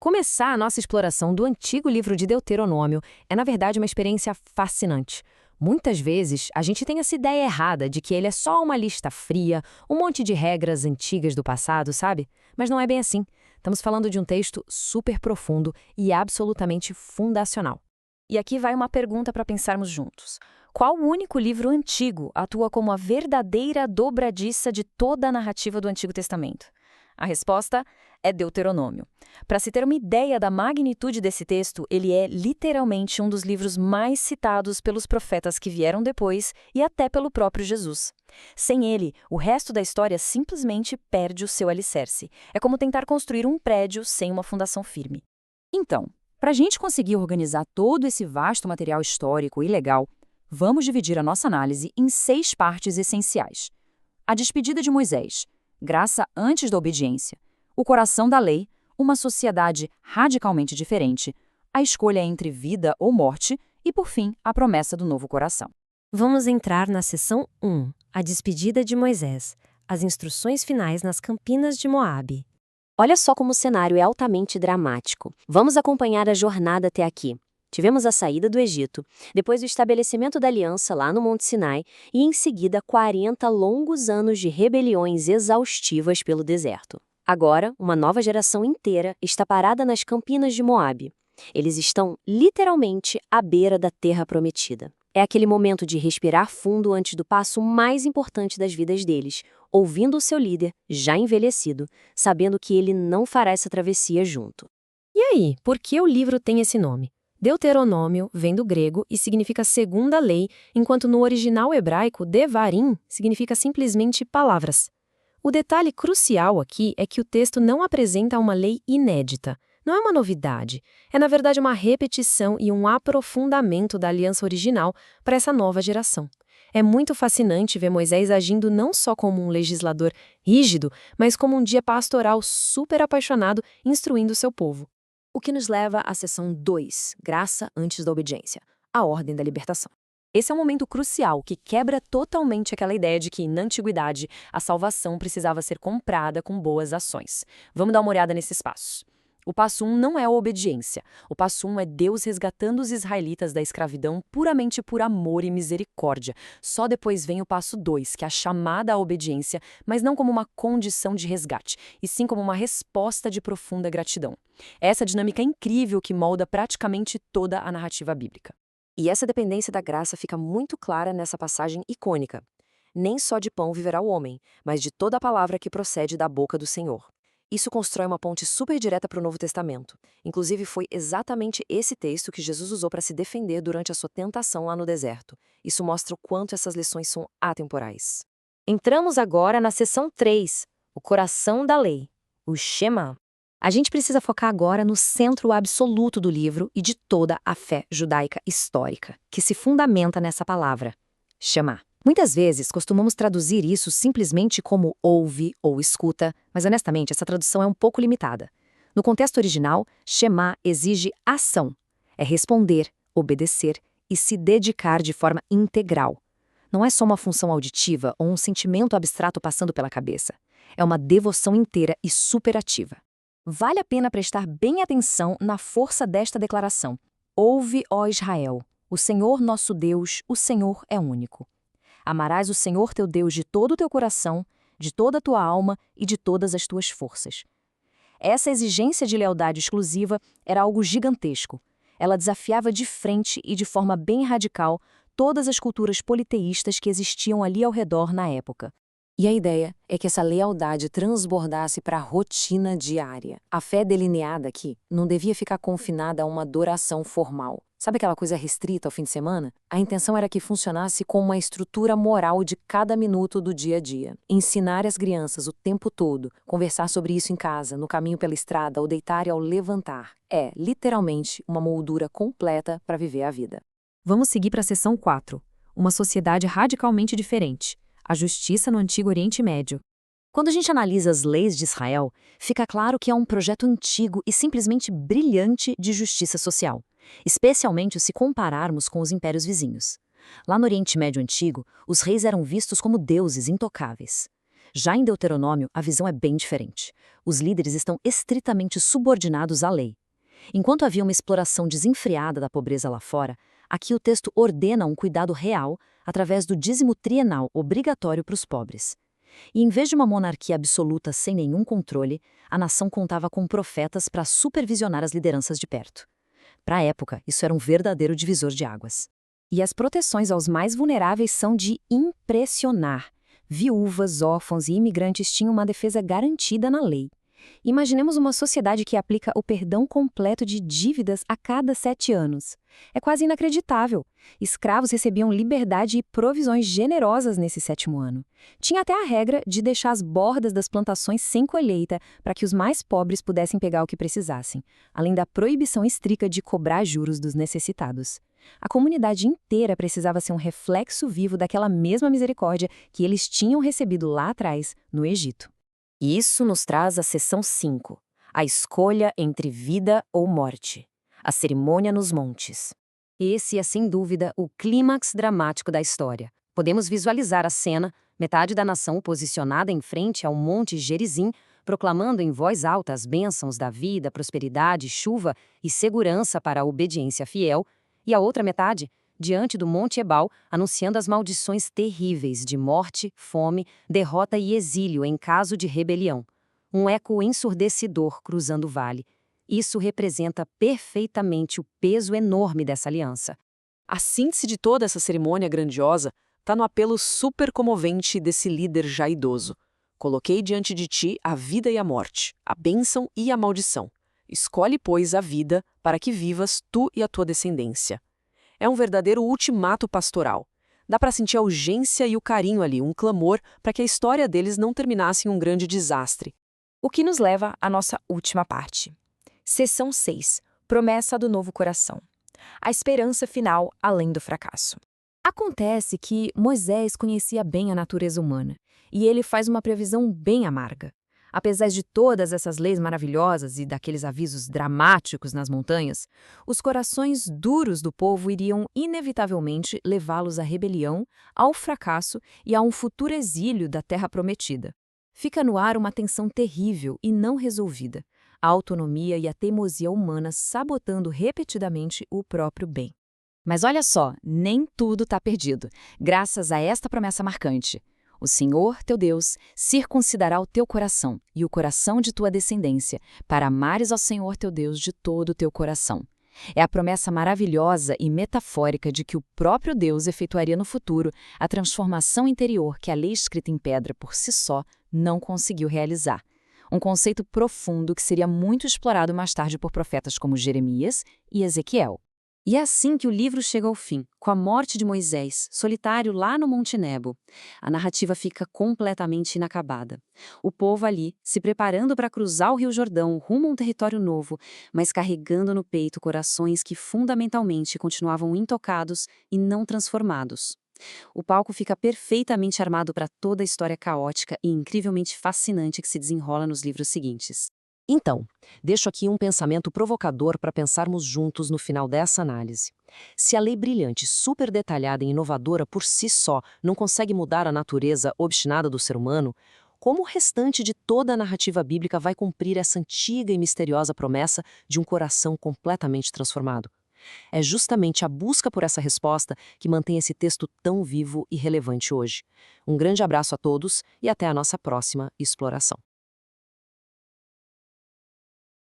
Começar a nossa exploração do antigo livro de Deuteronômio é, na verdade, uma experiência fascinante. Muitas vezes, a gente tem essa ideia errada de que ele é só uma lista fria, um monte de regras antigas do passado, sabe? Mas não é bem assim. Estamos falando de um texto super profundo e absolutamente fundacional. E aqui vai uma pergunta para pensarmos juntos. Qual único livro antigo atua como a verdadeira dobradiça de toda a narrativa do Antigo Testamento? A resposta é Deuteronômio. Para se ter uma ideia da magnitude desse texto, ele é literalmente um dos livros mais citados pelos profetas que vieram depois e até pelo próprio Jesus. Sem ele, o resto da história simplesmente perde o seu alicerce. É como tentar construir um prédio sem uma fundação firme. Então, para a gente conseguir organizar todo esse vasto material histórico e legal, vamos dividir a nossa análise em 6 partes essenciais. A despedida de Moisés, graça antes da obediência, o coração da lei, uma sociedade radicalmente diferente, a escolha entre vida ou morte e, por fim, a promessa do novo coração. Vamos entrar na seção 1, a despedida de Moisés, as instruções finais nas campinas de Moabe. Olha só como o cenário é altamente dramático. Vamos acompanhar a jornada até aqui. Tivemos a saída do Egito, depois o estabelecimento da aliança lá no Monte Sinai e, em seguida, 40 longos anos de rebeliões exaustivas pelo deserto. Agora, uma nova geração inteira está parada nas campinas de Moabe. Eles estão, literalmente, à beira da terra prometida. É aquele momento de respirar fundo antes do passo mais importante das vidas deles, ouvindo o seu líder, já envelhecido, sabendo que ele não fará essa travessia junto. E aí, por que o livro tem esse nome? Deuteronômio vem do grego e significa segunda lei, enquanto no original hebraico, devarim significa simplesmente palavras. O detalhe crucial aqui é que o texto não apresenta uma lei inédita. Não é uma novidade. É, na verdade, uma repetição e um aprofundamento da aliança original para essa nova geração. É muito fascinante ver Moisés agindo não só como um legislador rígido, mas como um guia pastoral super apaixonado instruindo seu povo. O que nos leva à seção 2, graça antes da obediência, a ordem da libertação. Esse é um momento crucial que quebra totalmente aquela ideia de que, na antiguidade, a salvação precisava ser comprada com boas ações. Vamos dar uma olhada nesses passos. O passo 1 não é a obediência. O passo 1 é Deus resgatando os israelitas da escravidão puramente por amor e misericórdia. Só depois vem o passo 2, que é a chamada à obediência, mas não como uma condição de resgate, e sim como uma resposta de profunda gratidão. Essa dinâmica é incrível que molda praticamente toda a narrativa bíblica. E essa dependência da graça fica muito clara nessa passagem icônica. Nem só de pão viverá o homem, mas de toda a palavra que procede da boca do Senhor. Isso constrói uma ponte super direta para o Novo Testamento. Inclusive, foi exatamente esse texto que Jesus usou para se defender durante a sua tentação lá no deserto. Isso mostra o quanto essas lições são atemporais. Entramos agora na seção 3, o coração da lei, o Shema. A gente precisa focar agora no centro absoluto do livro e de toda a fé judaica histórica, que se fundamenta nessa palavra, Shema. Muitas vezes costumamos traduzir isso simplesmente como ouve ou escuta, mas honestamente essa tradução é um pouco limitada. No contexto original, Shema exige ação. É responder, obedecer e se dedicar de forma integral. Não é só uma função auditiva ou um sentimento abstrato passando pela cabeça. É uma devoção inteira e superativa. Vale a pena prestar bem atenção na força desta declaração. Ouve, ó Israel, o Senhor nosso Deus, o Senhor é único. Amarás o Senhor teu Deus de todo o teu coração, de toda a tua alma e de todas as tuas forças. Essa exigência de lealdade exclusiva era algo gigantesco. Ela desafiava de frente e de forma bem radical todas as culturas politeístas que existiam ali ao redor na época. E a ideia é que essa lealdade transbordasse para a rotina diária. A fé delineada aqui não devia ficar confinada a uma adoração formal. Sabe aquela coisa restrita ao fim de semana? A intenção era que funcionasse como uma estrutura moral de cada minuto do dia a dia. Ensinar as crianças o tempo todo, conversar sobre isso em casa, no caminho pela estrada, ao deitar e ao levantar. É, literalmente, uma moldura completa para viver a vida. Vamos seguir para a seção 4, uma sociedade radicalmente diferente. A justiça no Antigo Oriente Médio. Quando a gente analisa as leis de Israel, fica claro que é um projeto antigo e simplesmente brilhante de justiça social, especialmente se compararmos com os impérios vizinhos. Lá no Oriente Médio Antigo, os reis eram vistos como deuses intocáveis. Já em Deuteronômio, a visão é bem diferente. Os líderes estão estritamente subordinados à lei. Enquanto havia uma exploração desenfreada da pobreza lá fora, aqui o texto ordena um cuidado real através do dízimo trienal obrigatório para os pobres. E em vez de uma monarquia absoluta sem nenhum controle, a nação contava com profetas para supervisionar as lideranças de perto. Para a época, isso era um verdadeiro divisor de águas. E as proteções aos mais vulneráveis são de impressionar. Viúvas, órfãos e imigrantes tinham uma defesa garantida na lei. Imaginemos uma sociedade que aplica o perdão completo de dívidas a cada 7 anos. É quase inacreditável. Escravos recebiam liberdade e provisões generosas nesse 7º ano. Tinha até a regra de deixar as bordas das plantações sem colheita para que os mais pobres pudessem pegar o que precisassem, além da proibição estricta de cobrar juros dos necessitados. A comunidade inteira precisava ser um reflexo vivo daquela mesma misericórdia que eles tinham recebido lá atrás, no Egito. E isso nos traz a seção 5, a escolha entre vida ou morte, a cerimônia nos montes. Esse é, sem dúvida, o clímax dramático da história. Podemos visualizar a cena, metade da nação posicionada em frente ao Monte Gerizim, proclamando em voz alta as bênçãos da vida, prosperidade, chuva e segurança para a obediência fiel, e a outra metade, diante do Monte Ebal, anunciando as maldições terríveis de morte, fome, derrota e exílio em caso de rebelião. Um eco ensurdecedor cruzando o vale. Isso representa perfeitamente o peso enorme dessa aliança. A síntese de toda essa cerimônia grandiosa está no apelo super comovente desse líder já idoso. Coloquei diante de ti a vida e a morte, a bênção e a maldição. Escolhe, pois, a vida para que vivas tu e a tua descendência. É um verdadeiro ultimato pastoral. Dá para sentir a urgência e o carinho ali, um clamor para que a história deles não terminasse em um grande desastre. O que nos leva à nossa última parte. Seção 6. Promessa do novo coração. A esperança final além do fracasso. Acontece que Moisés conhecia bem a natureza humana, e ele faz uma previsão bem amarga. Apesar de todas essas leis maravilhosas e daqueles avisos dramáticos nas montanhas, os corações duros do povo iriam inevitavelmente levá-los à rebelião, ao fracasso e a um futuro exílio da terra prometida. Fica no ar uma tensão terrível e não resolvida, a autonomia e a teimosia humanas sabotando repetidamente o próprio bem. Mas olha só, nem tudo está perdido, graças a esta promessa marcante. O Senhor, teu Deus, circuncidará o teu coração e o coração de tua descendência, para amares ao Senhor teu Deus de todo o teu coração. É a promessa maravilhosa e metafórica de que o próprio Deus efetuaria no futuro a transformação interior que a lei escrita em pedra por si só não conseguiu realizar. Um conceito profundo que seria muito explorado mais tarde por profetas como Jeremias e Ezequiel. E é assim que o livro chega ao fim, com a morte de Moisés, solitário lá no Monte Nebo. A narrativa fica completamente inacabada. O povo ali, se preparando para cruzar o Rio Jordão rumo a um território novo, mas carregando no peito corações que fundamentalmente continuavam intocados e não transformados. O palco fica perfeitamente armado para toda a história caótica e incrivelmente fascinante que se desenrola nos livros seguintes. Então, deixo aqui um pensamento provocador para pensarmos juntos no final dessa análise. Se a lei brilhante, super detalhada e inovadora por si só não consegue mudar a natureza obstinada do ser humano, como o restante de toda a narrativa bíblica vai cumprir essa antiga e misteriosa promessa de um coração completamente transformado? É justamente a busca por essa resposta que mantém esse texto tão vivo e relevante hoje. Um grande abraço a todos e até a nossa próxima exploração.